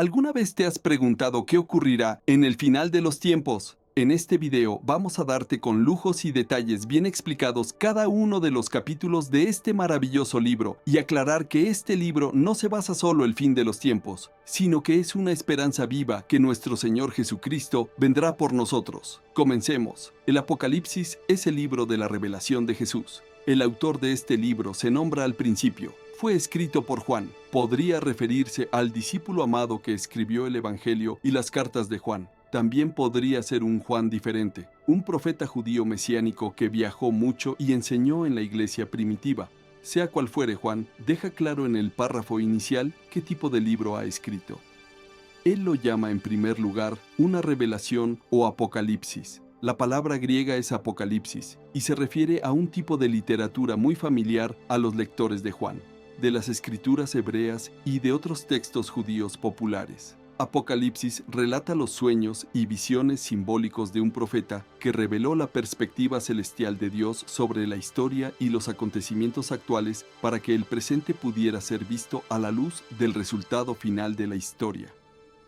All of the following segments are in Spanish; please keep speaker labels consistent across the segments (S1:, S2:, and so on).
S1: ¿Alguna vez te has preguntado qué ocurrirá en el final de los tiempos? En este video vamos a darte con lujos y detalles bien explicados cada uno de los capítulos de este maravilloso libro y aclarar que este libro no se basa solo en el fin de los tiempos, sino que es una esperanza viva que nuestro Señor Jesucristo vendrá por nosotros. Comencemos. El Apocalipsis es el libro de la revelación de Jesús. El autor de este libro se nombra al principio. Fue escrito por Juan. Podría referirse al discípulo amado que escribió el Evangelio y las cartas de Juan. También podría ser un Juan diferente, un profeta judío mesiánico que viajó mucho y enseñó en la iglesia primitiva. Sea cual fuere Juan, deja claro en el párrafo inicial qué tipo de libro ha escrito. Él lo llama en primer lugar una revelación o apocalipsis. La palabra griega es apocalipsis y se refiere a un tipo de literatura muy familiar a los lectores de Juan, de las escrituras hebreas y de otros textos judíos populares. Apocalipsis relata los sueños y visiones simbólicos de un profeta que reveló la perspectiva celestial de Dios sobre la historia y los acontecimientos actuales para que el presente pudiera ser visto a la luz del resultado final de la historia.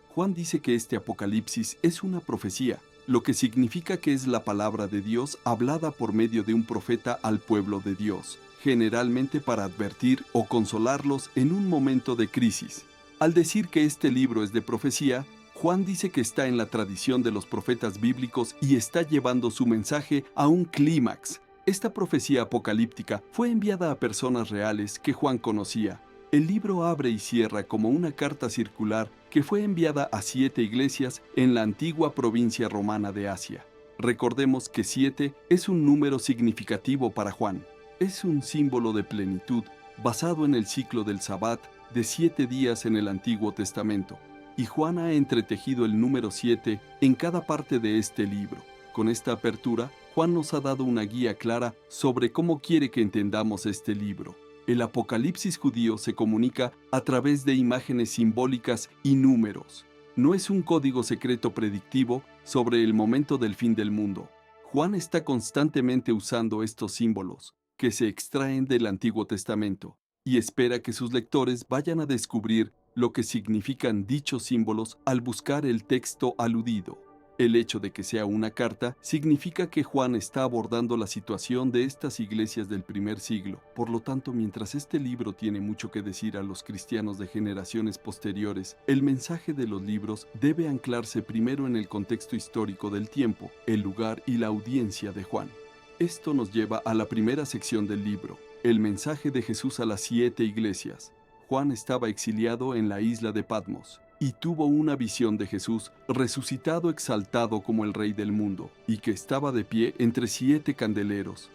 S1: Juan dice que este Apocalipsis es una profecía, lo que significa que es la palabra de Dios hablada por medio de un profeta al pueblo de Dios, generalmente para advertir o consolarlos en un momento de crisis. Al decir que este libro es de profecía, Juan dice que está en la tradición de los profetas bíblicos y está llevando su mensaje a un clímax. Esta profecía apocalíptica fue enviada a personas reales que Juan conocía. El libro abre y cierra como una carta circular que fue enviada a 7 iglesias en la antigua provincia romana de Asia. Recordemos que 7 es un número significativo para Juan. Es un símbolo de plenitud basado en el ciclo del Sabbat de 7 días en el Antiguo Testamento, y Juan ha entretejido el número 7 en cada parte de este libro. Con esta apertura, Juan nos ha dado una guía clara sobre cómo quiere que entendamos este libro. El Apocalipsis judío se comunica a través de imágenes simbólicas y números. No es un código secreto predictivo sobre el momento del fin del mundo. Juan está constantemente usando estos símbolos, que se extraen del Antiguo Testamento, y espera que sus lectores vayan a descubrir lo que significan dichos símbolos al buscar el texto aludido. El hecho de que sea una carta significa que Juan está abordando la situación de estas iglesias del primer siglo. Por lo tanto, mientras este libro tiene mucho que decir a los cristianos de generaciones posteriores, el mensaje de los libros debe anclarse primero en el contexto histórico del tiempo, el lugar y la audiencia de Juan. Esto nos lleva a la primera sección del libro, el mensaje de Jesús a las 7 iglesias. Juan estaba exiliado en la isla de Patmos y tuvo una visión de Jesús resucitado exaltado como el Rey del mundo y que estaba de pie entre 7 candeleros.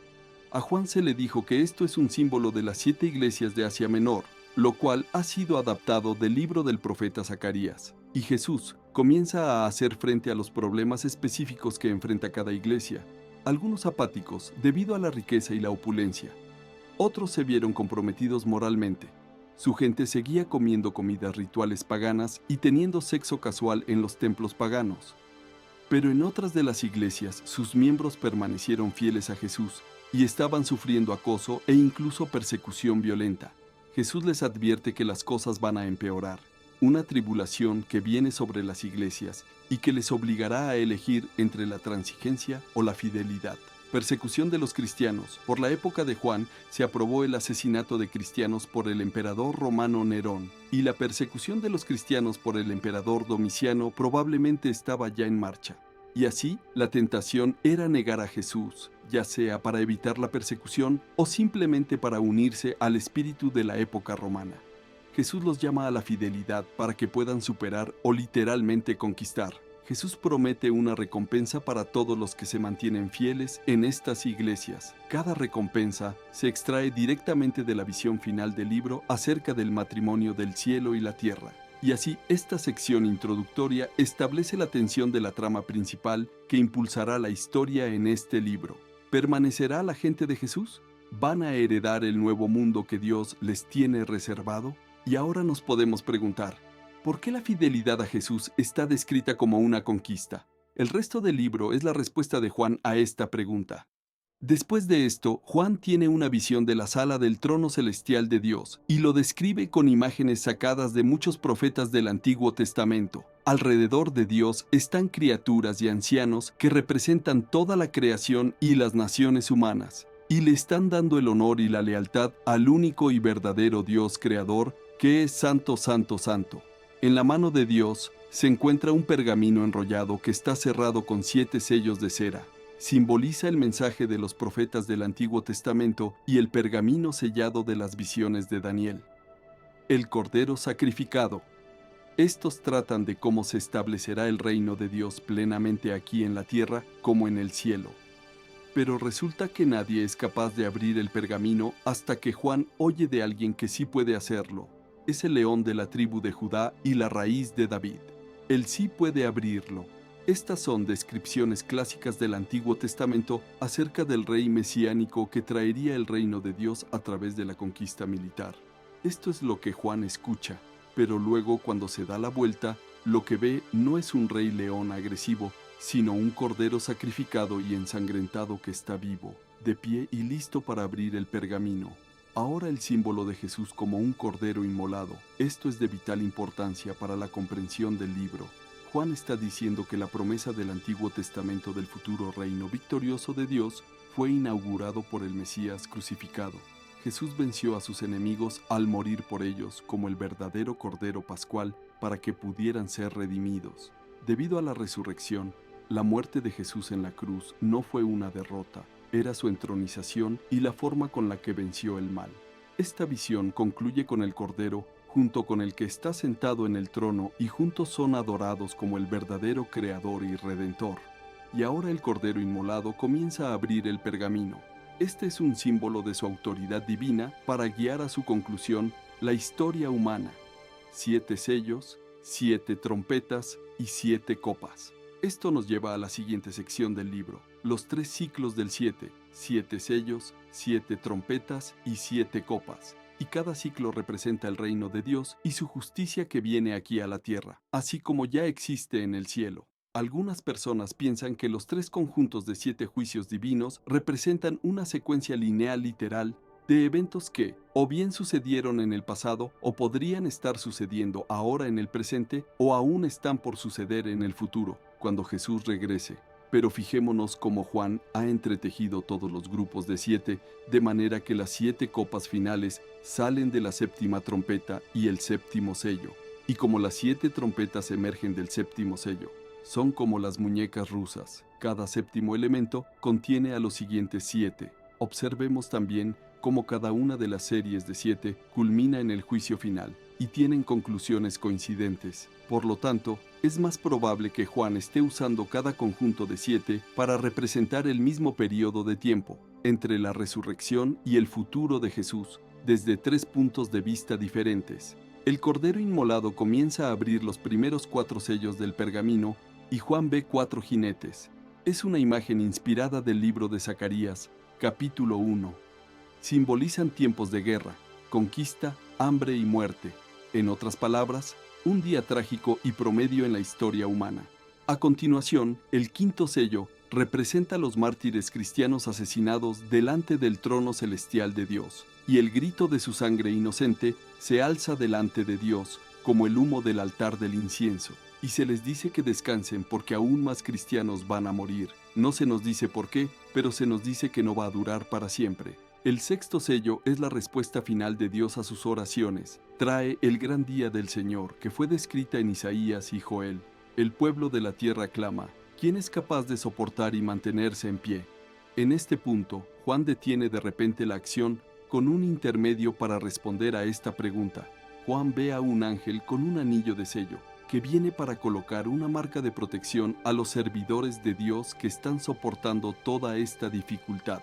S1: A Juan se le dijo que esto es un símbolo de las 7 iglesias de Asia Menor, lo cual ha sido adaptado del libro del profeta Zacarías. Y Jesús comienza a hacer frente a los problemas específicos que enfrenta cada iglesia. Algunos apáticos debido a la riqueza y la opulencia. Otros se vieron comprometidos moralmente. Su gente seguía comiendo comidas rituales paganas y teniendo sexo casual en los templos paganos. Pero en otras de las iglesias, sus miembros permanecieron fieles a Jesús y estaban sufriendo acoso e incluso persecución violenta. Jesús les advierte que las cosas van a empeorar, una tribulación que viene sobre las iglesias y que les obligará a elegir entre la transigencia o la fidelidad. Persecución de los cristianos. Por la época de Juan se aprobó el asesinato de cristianos por el emperador romano Nerón, y la persecución de los cristianos por el emperador Domiciano probablemente estaba ya en marcha. Y así, la tentación era negar a Jesús, ya sea para evitar la persecución o simplemente para unirse al espíritu de la época romana. Jesús los llama a la fidelidad para que puedan superar o literalmente conquistar. Jesús promete una recompensa para todos los que se mantienen fieles en estas iglesias. Cada recompensa se extrae directamente de la visión final del libro acerca del matrimonio del cielo y la tierra. Y así, esta sección introductoria establece la tensión de la trama principal que impulsará la historia en este libro. ¿Permanecerá la gente de Jesús? ¿Van a heredar el nuevo mundo que Dios les tiene reservado? Y ahora nos podemos preguntar, ¿por qué la fidelidad a Jesús está descrita como una conquista? El resto del libro es la respuesta de Juan a esta pregunta. Después de esto, Juan tiene una visión de la sala del trono celestial de Dios y lo describe con imágenes sacadas de muchos profetas del Antiguo Testamento. Alrededor de Dios están criaturas y ancianos que representan toda la creación y las naciones humanas, y le están dando el honor y la lealtad al único y verdadero Dios creador, que es Santo, Santo, Santo. En la mano de Dios se encuentra un pergamino enrollado que está cerrado con 7 sellos de cera. Simboliza el mensaje de los profetas del Antiguo Testamento y el pergamino sellado de las visiones de Daniel. El Cordero sacrificado. Estos tratan de cómo se establecerá el reino de Dios plenamente aquí en la tierra como en el cielo. Pero resulta que nadie es capaz de abrir el pergamino hasta que Juan oye de alguien que sí puede hacerlo. Es el león de la tribu de Judá y la raíz de David. Él sí puede abrirlo. Estas son descripciones clásicas del Antiguo Testamento acerca del rey mesiánico que traería el reino de Dios a través de la conquista militar. Esto es lo que Juan escucha, pero luego cuando se da la vuelta, lo que ve no es un rey león agresivo, sino un cordero sacrificado y ensangrentado que está vivo, de pie y listo para abrir el pergamino. Ahora el símbolo de Jesús como un cordero inmolado. Esto es de vital importancia para la comprensión del libro. Juan está diciendo que la promesa del Antiguo Testamento del futuro reino victorioso de Dios fue inaugurado por el Mesías crucificado. Jesús venció a sus enemigos al morir por ellos como el verdadero Cordero Pascual para que pudieran ser redimidos. Debido a la resurrección, la muerte de Jesús en la cruz no fue una derrota, era su entronización y la forma con la que venció el mal. Esta visión concluye con el Cordero junto con el que está sentado en el trono y juntos son adorados como el verdadero Creador y Redentor. Y ahora el Cordero inmolado comienza a abrir el pergamino. Este es un símbolo de su autoridad divina para guiar a su conclusión la historia humana. 7 sellos, 7 trompetas y 7 copas. Esto nos lleva a la siguiente sección del libro, los 3 ciclos del 7, 7 sellos, 7 trompetas y 7 copas. Y cada ciclo representa el reino de Dios y su justicia que viene aquí a la tierra, así como ya existe en el cielo. Algunas personas piensan que los 3 conjuntos de 7 juicios divinos representan una secuencia lineal literal de eventos que o bien sucedieron en el pasado o podrían estar sucediendo ahora en el presente o aún están por suceder en el futuro, cuando Jesús regrese. Pero fijémonos cómo Juan ha entretejido todos los grupos de 7, de manera que las 7 copas finales salen de la séptima trompeta y el séptimo sello, y como las 7 trompetas emergen del séptimo sello. Son como las muñecas rusas. Cada séptimo elemento contiene a los siguientes 7. Observemos también cómo cada una de las series de 7 culmina en el juicio final y tienen conclusiones coincidentes. Por lo tanto, es más probable que Juan esté usando cada conjunto de 7 para representar el mismo periodo de tiempo entre la resurrección y el futuro de Jesús, desde 3 puntos de vista diferentes. El Cordero Inmolado comienza a abrir los primeros 4 sellos del pergamino y Juan ve 4 jinetes. Es una imagen inspirada del libro de Zacarías, capítulo 1. Simbolizan tiempos de guerra, conquista, hambre y muerte. En otras palabras, un día trágico y promedio en la historia humana. A continuación, el quinto sello representa a los mártires cristianos asesinados delante del trono celestial de Dios, y el grito de su sangre inocente se alza delante de Dios como el humo del altar del incienso, y se les dice que descansen porque aún más cristianos van a morir. No se nos dice por qué, pero se nos dice que no va a durar para siempre. El sexto sello es la respuesta final de Dios a sus oraciones. Trae el gran día del Señor, que fue descrita en Isaías y Joel. El pueblo de la tierra clama, ¿quién es capaz de soportar y mantenerse en pie? En este punto, Juan detiene de repente la acción con un intermedio para responder a esta pregunta. Juan ve a un ángel con un anillo de sello, que viene para colocar una marca de protección a los servidores de Dios que están soportando toda esta dificultad.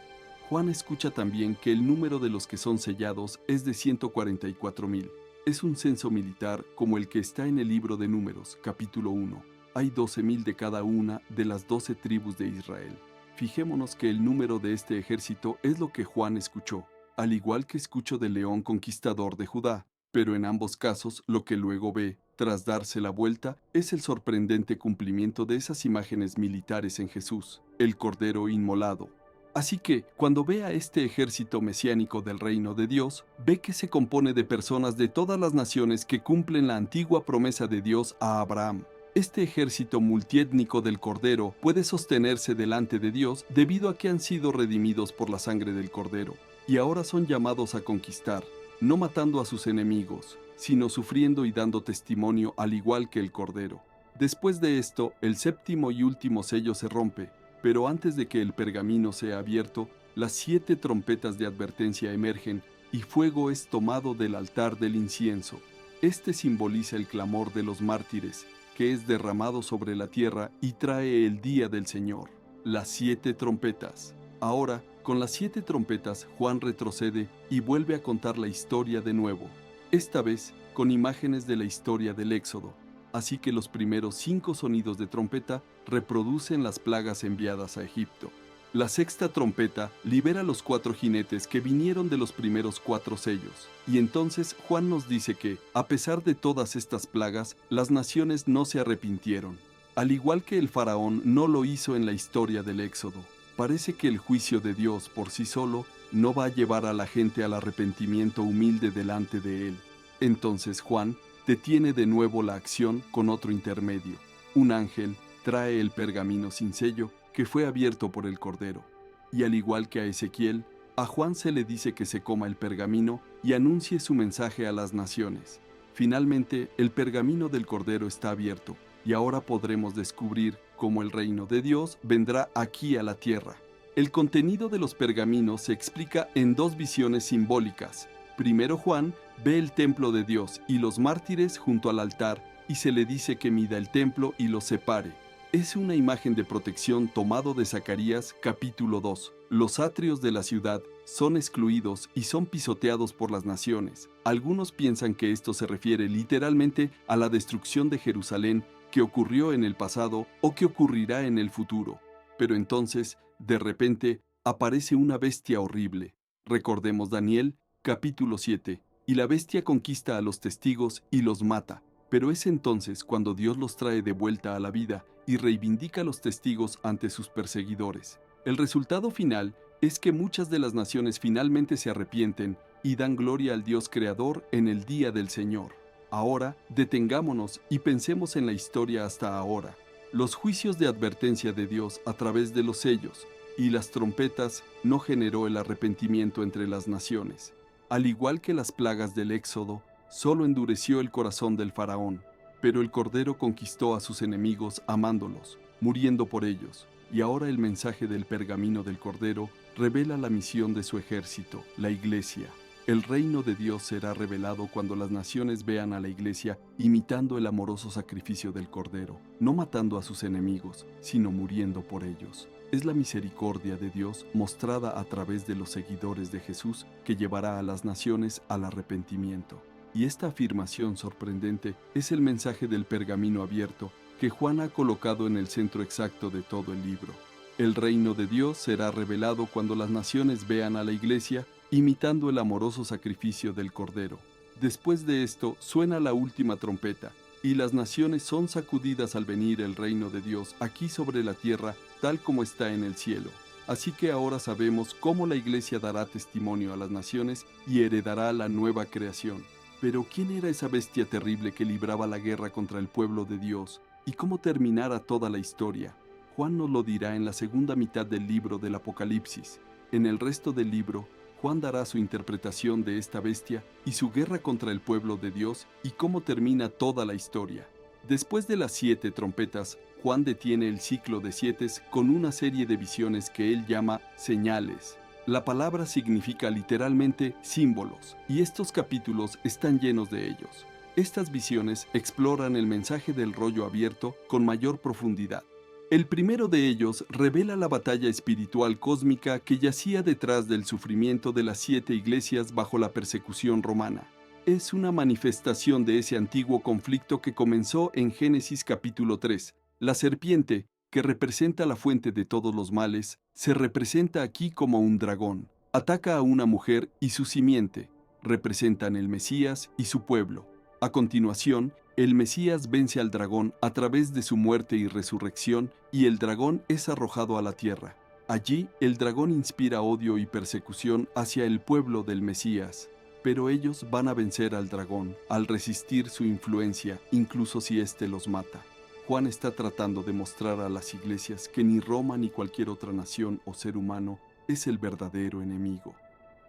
S1: Juan escucha también que el número de los que son sellados es de 144,000. Es un censo militar como el que está en el libro de Números, capítulo 1. Hay 12,000 de cada una de las 12 tribus de Israel. Fijémonos que el número de este ejército es lo que Juan escuchó, al igual que escuchó del león conquistador de Judá. Pero en ambos casos, lo que luego ve, tras darse la vuelta, es el sorprendente cumplimiento de esas imágenes militares en Jesús, el Cordero Inmolado. Así que, cuando ve a este ejército mesiánico del reino de Dios, ve que se compone de personas de todas las naciones que cumplen la antigua promesa de Dios a Abraham. Este ejército multiétnico del Cordero puede sostenerse delante de Dios debido a que han sido redimidos por la sangre del Cordero, y ahora son llamados a conquistar, no matando a sus enemigos, sino sufriendo y dando testimonio al igual que el Cordero. Después de esto, el séptimo y último sello se rompe, pero antes de que el pergamino sea abierto, las 7 trompetas de advertencia emergen y fuego es tomado del altar del incienso. Este simboliza el clamor de los mártires, que es derramado sobre la tierra y trae el día del Señor. Las 7 trompetas. Ahora, con las 7 trompetas, Juan retrocede y vuelve a contar la historia de nuevo, esta vez con imágenes de la historia del Éxodo. Así que los primeros 5 sonidos de trompeta reproducen las plagas enviadas a Egipto. La sexta trompeta libera los 4 jinetes que vinieron de los primeros 4 sellos. Y entonces Juan nos dice que, a pesar de todas estas plagas, las naciones no se arrepintieron. Al igual que el faraón no lo hizo en la historia del Éxodo. Parece que el juicio de Dios por sí solo no va a llevar a la gente al arrepentimiento humilde delante de él. Entonces Juan detiene de nuevo la acción con otro intermedio. Un ángel trae el pergamino sin sello que fue abierto por el Cordero. Y al igual que a Ezequiel, a Juan se le dice que se coma el pergamino y anuncie su mensaje a las naciones. Finalmente, el pergamino del Cordero está abierto, y ahora podremos descubrir cómo el reino de Dios vendrá aquí a la tierra. El contenido de los pergaminos se explica en 2 visiones simbólicas. Primero Juan ve el templo de Dios y los mártires junto al altar y se le dice que mida el templo y lo separe. Es una imagen de protección tomado de Zacarías capítulo 2. Los atrios de la ciudad son excluidos y son pisoteados por las naciones. Algunos piensan que esto se refiere literalmente a la destrucción de Jerusalén que ocurrió en el pasado o que ocurrirá en el futuro. Pero entonces, de repente, aparece una bestia horrible. Recordemos Daniel capítulo 7, y la bestia conquista a los testigos y los mata. Pero es entonces cuando Dios los trae de vuelta a la vida y reivindica a los testigos ante sus perseguidores. El resultado final es que muchas de las naciones finalmente se arrepienten y dan gloria al Dios creador en el día del Señor. Ahora, detengámonos y pensemos en la historia hasta ahora. Los juicios de advertencia de Dios a través de los sellos y las trompetas no generó el arrepentimiento entre las naciones. Al igual que las plagas del Éxodo, solo endureció el corazón del faraón, pero el Cordero conquistó a sus enemigos amándolos, muriendo por ellos. Y ahora el mensaje del pergamino del Cordero revela la misión de su ejército, la Iglesia. El reino de Dios será revelado cuando las naciones vean a la Iglesia imitando el amoroso sacrificio del Cordero, no matando a sus enemigos, sino muriendo por ellos. Es la misericordia de Dios mostrada a través de los seguidores de Jesús que llevará a las naciones al arrepentimiento. Y esta afirmación sorprendente es el mensaje del pergamino abierto que Juan ha colocado en el centro exacto de todo el libro. El reino de Dios será revelado cuando las naciones vean a la Iglesia imitando el amoroso sacrificio del Cordero. Después de esto suena la última trompeta, y las naciones son sacudidas al venir el reino de Dios aquí sobre la tierra tal como está en el cielo. Así que ahora sabemos cómo la Iglesia dará testimonio a las naciones y heredará la nueva creación. Pero ¿quién era esa bestia terrible que libraba la guerra contra el pueblo de Dios? ¿Y cómo terminara toda la historia? Juan nos lo dirá en la segunda mitad del libro del Apocalipsis. En el resto del libro, Juan dará su interpretación de esta bestia y su guerra contra el pueblo de Dios y cómo termina toda la historia. Después de las 7 trompetas, Juan detiene el ciclo de 7 con una serie de visiones que él llama señales. La palabra significa literalmente símbolos, y estos capítulos están llenos de ellos. Estas visiones exploran el mensaje del rollo abierto con mayor profundidad. El primero de ellos revela la batalla espiritual cósmica que yacía detrás del sufrimiento de las 7 iglesias bajo la persecución romana. Es una manifestación de ese antiguo conflicto que comenzó en Génesis capítulo 3. La serpiente, que representa la fuente de todos los males, se representa aquí como un dragón. Ataca a una mujer y su simiente. Representan el Mesías y su pueblo. A continuación, el Mesías vence al dragón a través de su muerte y resurrección, y el dragón es arrojado a la tierra. Allí, el dragón inspira odio y persecución hacia el pueblo del Mesías, pero ellos van a vencer al dragón al resistir su influencia, incluso si éste los mata. Juan está tratando de mostrar a las iglesias que ni Roma ni cualquier otra nación o ser humano es el verdadero enemigo.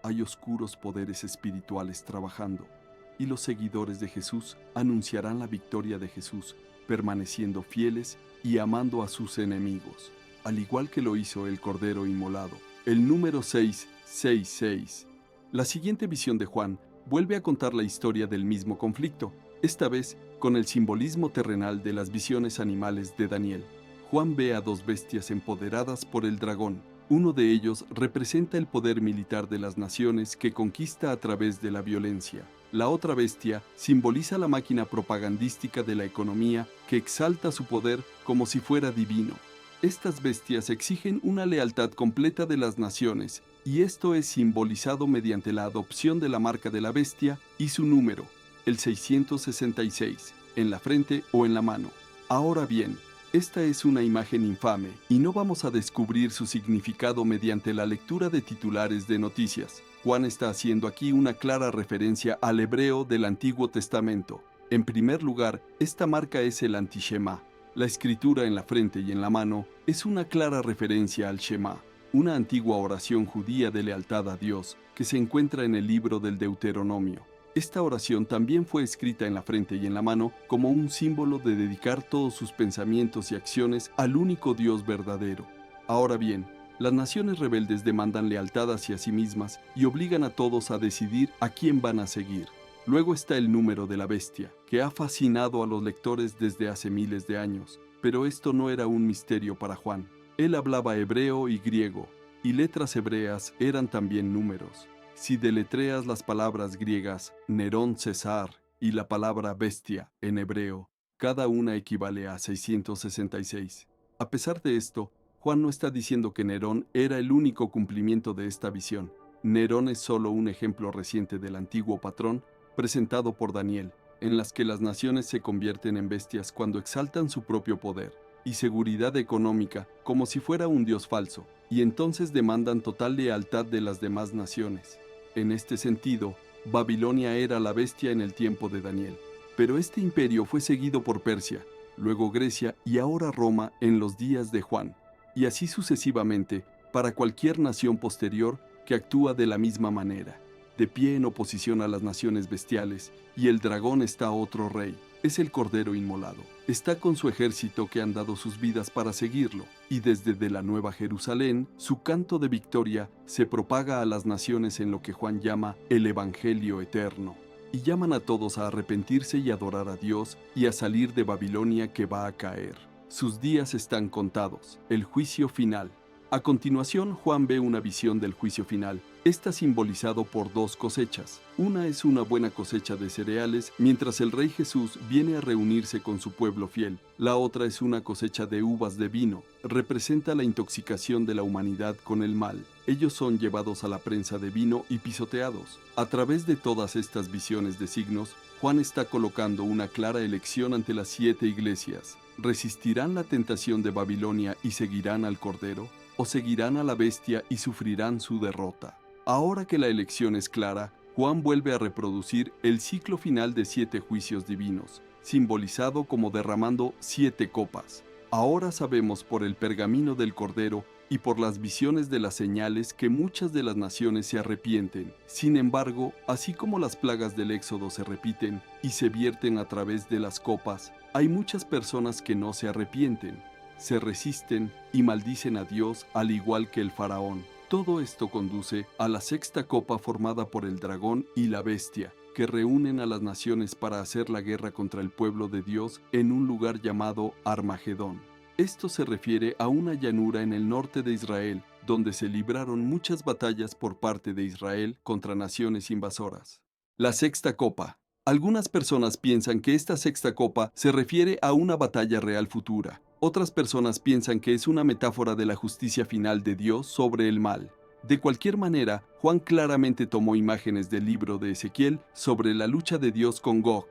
S1: Hay oscuros poderes espirituales trabajando, y los seguidores de Jesús anunciarán la victoria de Jesús, permaneciendo fieles y amando a sus enemigos, al igual que lo hizo el Cordero Inmolado. El número 666. La siguiente visión de Juan vuelve a contar la historia del mismo conflicto, esta vez con el simbolismo terrenal de las visiones animales de Daniel. Juan ve a dos bestias empoderadas por el dragón. Uno de ellos representa el poder militar de las naciones que conquista a través de la violencia. La otra bestia simboliza la máquina propagandística de la economía que exalta su poder como si fuera divino. Estas bestias exigen una lealtad completa de las naciones, y esto es simbolizado mediante la adopción de la marca de la bestia y su número, el 666, en la frente o en la mano. Ahora bien, esta es una imagen infame y no vamos a descubrir su significado mediante la lectura de titulares de noticias. Juan está haciendo aquí una clara referencia al hebreo del Antiguo Testamento. En primer lugar, esta marca es el Antishema. La escritura en la frente y en la mano es una clara referencia al Shema, una antigua oración judía de lealtad a Dios que se encuentra en el libro del Deuteronomio. Esta oración también fue escrita en la frente y en la mano como un símbolo de dedicar todos sus pensamientos y acciones al único Dios verdadero. Ahora bien, las naciones rebeldes demandan lealtad hacia sí mismas y obligan a todos a decidir a quién van a seguir. Luego está el número de la bestia, que ha fascinado a los lectores desde hace miles de años, pero esto no era un misterio para Juan. Él hablaba hebreo y griego, y letras hebreas eran también números. Si deletreas las palabras griegas Nerón César y la palabra bestia en hebreo, cada una equivale a 666. A pesar de esto, Juan no está diciendo que Nerón era el único cumplimiento de esta visión. Nerón es solo un ejemplo reciente del antiguo patrón presentado por Daniel, en las que las naciones se convierten en bestias cuando exaltan su propio poder y seguridad económica como si fuera un dios falso, y entonces demandan total lealtad de las demás naciones. En este sentido, Babilonia era la bestia en el tiempo de Daniel, pero este imperio fue seguido por Persia, luego Grecia y ahora Roma en los días de Juan, y así sucesivamente para cualquier nación posterior que actúa de la misma manera, de pie en oposición a las naciones bestiales, y el dragón está otro rey, es el Cordero Inmolado. Está con su ejército que han dado sus vidas para seguirlo, y desde de la Nueva Jerusalén, su canto de victoria se propaga a las naciones en lo que Juan llama el Evangelio Eterno, y llaman a todos a arrepentirse y adorar a Dios y a salir de Babilonia que va a caer. Sus días están contados, el juicio final. A continuación, Juan ve una visión del juicio final. Está simbolizado por dos cosechas. Una es una buena cosecha de cereales, mientras el Rey Jesús viene a reunirse con su pueblo fiel. La otra es una cosecha de uvas de vino. Representa la intoxicación de la humanidad con el mal. Ellos son llevados a la prensa de vino y pisoteados. A través de todas estas visiones de signos, Juan está colocando una clara elección ante las 7 iglesias. ¿Resistirán la tentación de Babilonia y seguirán al Cordero? ¿O seguirán a la bestia y sufrirán su derrota? Ahora que la elección es clara, Juan vuelve a reproducir el ciclo final de 7 juicios divinos, simbolizado como derramando 7 copas. Ahora sabemos por el pergamino del Cordero y por las visiones de las señales que muchas de las naciones se arrepienten. Sin embargo, así como las plagas del Éxodo se repiten y se vierten a través de las copas, hay muchas personas que no se arrepienten, se resisten y maldicen a Dios al igual que el faraón. Todo esto conduce a la 6ª copa formada por el dragón y la bestia, que reúnen a las naciones para hacer la guerra contra el pueblo de Dios en un lugar llamado Armagedón. Esto se refiere a una llanura en el norte de Israel, donde se libraron muchas batallas por parte de Israel contra naciones invasoras. La 6ª copa. Algunas personas piensan que esta 6ª copa se refiere a una batalla real futura. Otras personas piensan que es una metáfora de la justicia final de Dios sobre el mal. De cualquier manera, Juan claramente tomó imágenes del libro de Ezequiel sobre la lucha de Dios con Gog.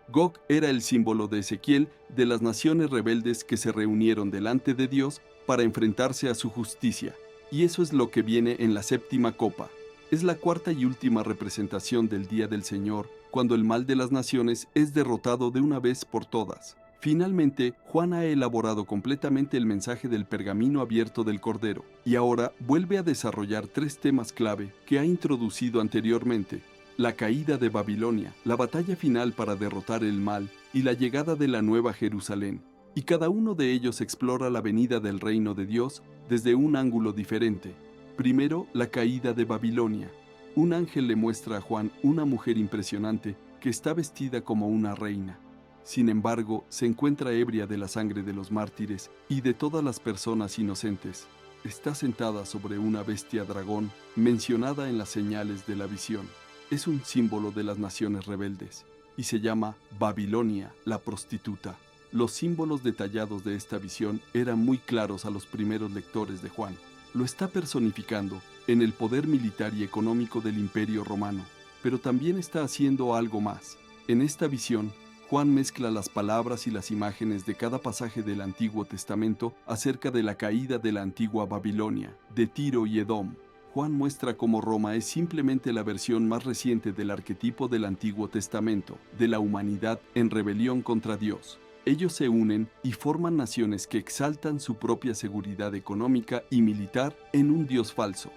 S1: Gog era el símbolo de Ezequiel de las naciones rebeldes que se reunieron delante de Dios para enfrentarse a su justicia. Y eso es lo que viene en la séptima copa. Es la cuarta y última representación del día del Señor, cuando el mal de las naciones es derrotado de una vez por todas. Finalmente, Juan ha elaborado completamente el mensaje del pergamino abierto del Cordero, y ahora vuelve a desarrollar tres temas clave que ha introducido anteriormente: la caída de Babilonia, la batalla final para derrotar el mal y la llegada de la Nueva Jerusalén. Y cada uno de ellos explora la venida del reino de Dios desde un ángulo diferente. Primero, la caída de Babilonia. Un ángel le muestra a Juan una mujer impresionante que está vestida como una reina. Sin embargo, se encuentra ebria de la sangre de los mártires y de todas las personas inocentes. Está sentada sobre una bestia dragón mencionada en las señales de la visión. Es un símbolo de las naciones rebeldes y se llama Babilonia, la prostituta. Los símbolos detallados de esta visión eran muy claros a los primeros lectores de Juan. Lo está personificando en el poder militar y económico del Imperio Romano, pero también está haciendo algo más. En esta visión, Juan mezcla las palabras y las imágenes de cada pasaje del Antiguo Testamento acerca de la caída de la antigua Babilonia, de Tiro y Edom. Juan muestra cómo Roma es simplemente la versión más reciente del arquetipo del Antiguo Testamento, de la humanidad en rebelión contra Dios. Ellos se unen y forman naciones que exaltan su propia seguridad económica y militar en un Dios falso.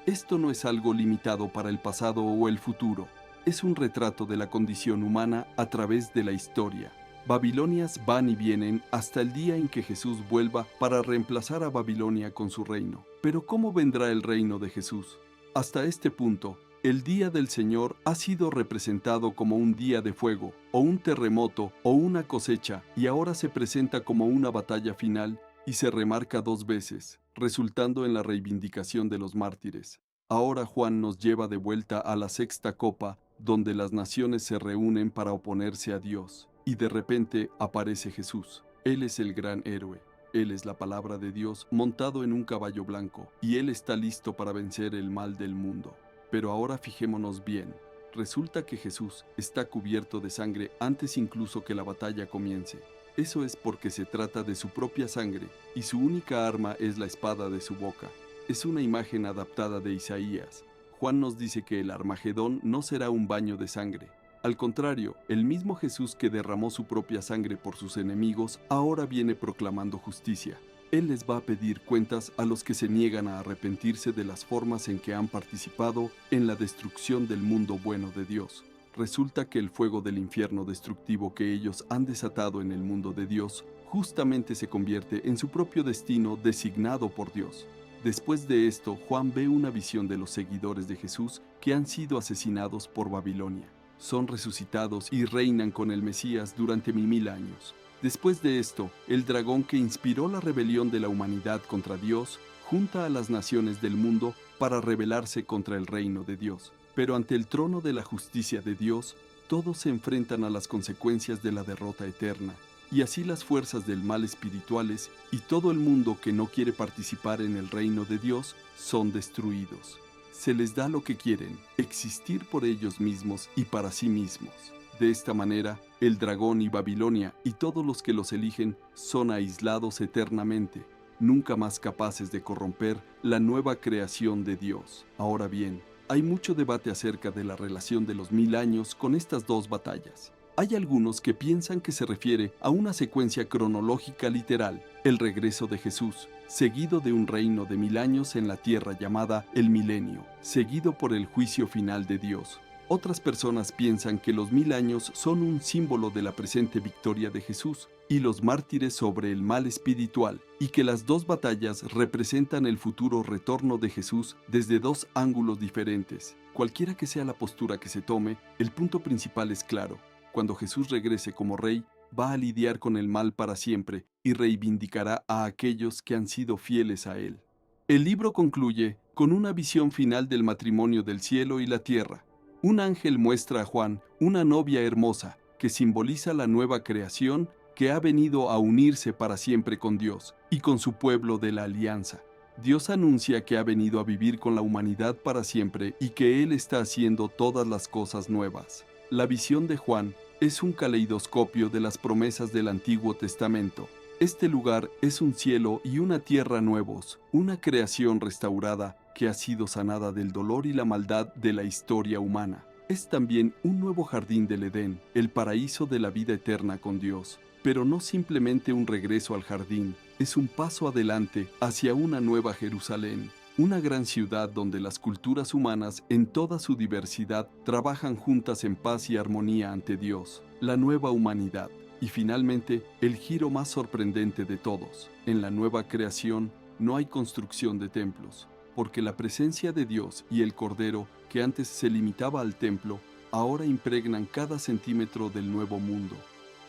S1: Esto no es algo limitado para el pasado o el futuro. Es un retrato de la condición humana a través de la historia. Babilonias van y vienen hasta el día en que Jesús vuelva para reemplazar a Babilonia con su reino. Pero ¿cómo vendrá el reino de Jesús? Hasta este punto, el día del Señor ha sido representado como un día de fuego, o un terremoto, o una cosecha, y ahora se presenta como una batalla final y se remarca dos veces, resultando en la reivindicación de los mártires. Ahora Juan nos lleva de vuelta a la sexta copa, donde las naciones se reúnen para oponerse a Dios, y de repente aparece Jesús. Él es el gran héroe. Él es la palabra de Dios montado en un caballo blanco, y Él está listo para vencer el mal del mundo. Pero ahora fijémonos bien. Resulta que Jesús está cubierto de sangre antes incluso que la batalla comience. Eso es porque se trata de su propia sangre, y su única arma es la espada de su boca. Es una imagen adaptada de Isaías. Juan nos dice que el Armagedón no será un baño de sangre. Al contrario, el mismo Jesús que derramó su propia sangre por sus enemigos, ahora viene proclamando justicia. Él les va a pedir cuentas a los que se niegan a arrepentirse de las formas en que han participado en la destrucción del mundo bueno de Dios. Resulta que el fuego del infierno destructivo que ellos han desatado en el mundo de Dios justamente se convierte en su propio destino designado por Dios. Después de esto, Juan ve una visión de los seguidores de Jesús que han sido asesinados por Babilonia. Son resucitados y reinan con el Mesías durante 1000 años. Después de esto, el dragón que inspiró la rebelión de la humanidad contra Dios, junta a las naciones del mundo para rebelarse contra el reino de Dios. Pero ante el trono de la justicia de Dios, todos se enfrentan a las consecuencias de la derrota eterna. Y así las fuerzas del mal espirituales y todo el mundo que no quiere participar en el reino de Dios son destruidos. Se les da lo que quieren, existir por ellos mismos y para sí mismos. De esta manera, el dragón y Babilonia y todos los que los eligen son aislados eternamente, nunca más capaces de corromper la nueva creación de Dios. Ahora bien, hay mucho debate acerca de la relación de los 1000 años con estas dos batallas. Hay algunos que piensan que se refiere a una secuencia cronológica literal, el regreso de Jesús, seguido de un reino de 1000 años en la tierra llamada el milenio, seguido por el juicio final de Dios. Otras personas piensan que los 1000 años son un símbolo de la presente victoria de Jesús y los mártires sobre el mal espiritual, y que las dos batallas representan el futuro retorno de Jesús desde dos ángulos diferentes. Cualquiera que sea la postura que se tome, el punto principal es claro. Cuando Jesús regrese como rey, va a lidiar con el mal para siempre y reivindicará a aquellos que han sido fieles a él. El libro concluye con una visión final del matrimonio del cielo y la tierra. Un ángel muestra a Juan una novia hermosa que simboliza la nueva creación que ha venido a unirse para siempre con Dios y con su pueblo de la alianza. Dios anuncia que ha venido a vivir con la humanidad para siempre y que Él está haciendo todas las cosas nuevas. La visión de Juan es un caleidoscopio de las promesas del Antiguo Testamento. Este lugar es un cielo y una tierra nuevos, una creación restaurada que ha sido sanada del dolor y la maldad de la historia humana. Es también un nuevo jardín del Edén, el paraíso de la vida eterna con Dios. Pero no simplemente un regreso al jardín, es un paso adelante hacia una nueva Jerusalén, una gran ciudad donde las culturas humanas en toda su diversidad trabajan juntas en paz y armonía ante Dios, la nueva humanidad. Y finalmente, el giro más sorprendente de todos. En la nueva creación no hay construcción de templos, porque la presencia de Dios y el Cordero, que antes se limitaba al templo, ahora impregnan cada centímetro del nuevo mundo.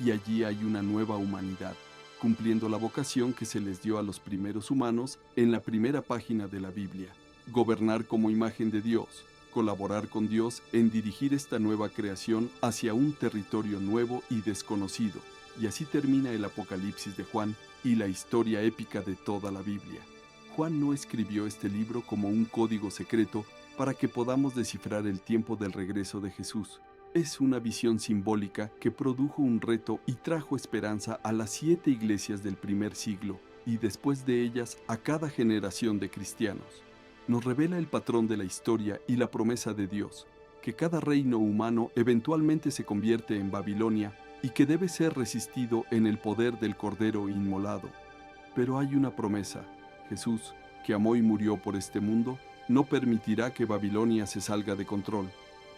S1: Y allí hay una nueva humanidad, cumpliendo la vocación que se les dio a los primeros humanos en la primera página de la Biblia: gobernar como imagen de Dios, colaborar con Dios en dirigir esta nueva creación hacia un territorio nuevo y desconocido. Y así termina el Apocalipsis de Juan y la historia épica de toda la Biblia. Juan no escribió este libro como un código secreto para que podamos descifrar el tiempo del regreso de Jesús. Es una visión simbólica que produjo un reto y trajo esperanza a las 7 iglesias del primer siglo y después de ellas a cada generación de cristianos. Nos revela el patrón de la historia y la promesa de Dios, que cada reino humano eventualmente se convierte en Babilonia y que debe ser resistido en el poder del Cordero inmolado. Pero hay una promesa: Jesús, que amó y murió por este mundo, no permitirá que Babilonia se salga de control.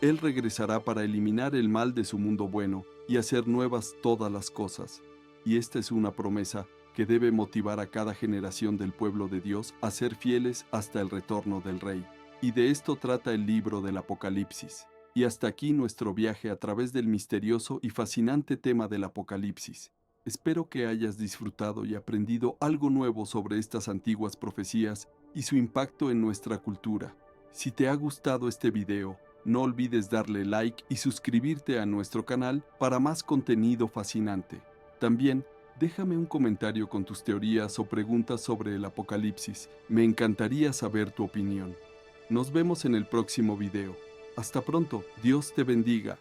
S1: Él regresará para eliminar el mal de su mundo bueno y hacer nuevas todas las cosas. Y esta es una promesa que debe motivar a cada generación del pueblo de Dios a ser fieles hasta el retorno del Rey. Y de esto trata el libro del Apocalipsis. Y hasta aquí nuestro viaje a través del misterioso y fascinante tema del Apocalipsis. Espero que hayas disfrutado y aprendido algo nuevo sobre estas antiguas profecías y su impacto en nuestra cultura. Si te ha gustado este video, no olvides darle like y suscribirte a nuestro canal para más contenido fascinante. También, déjame un comentario con tus teorías o preguntas sobre el Apocalipsis. Me encantaría saber tu opinión. Nos vemos en el próximo video. Hasta pronto. Dios te bendiga.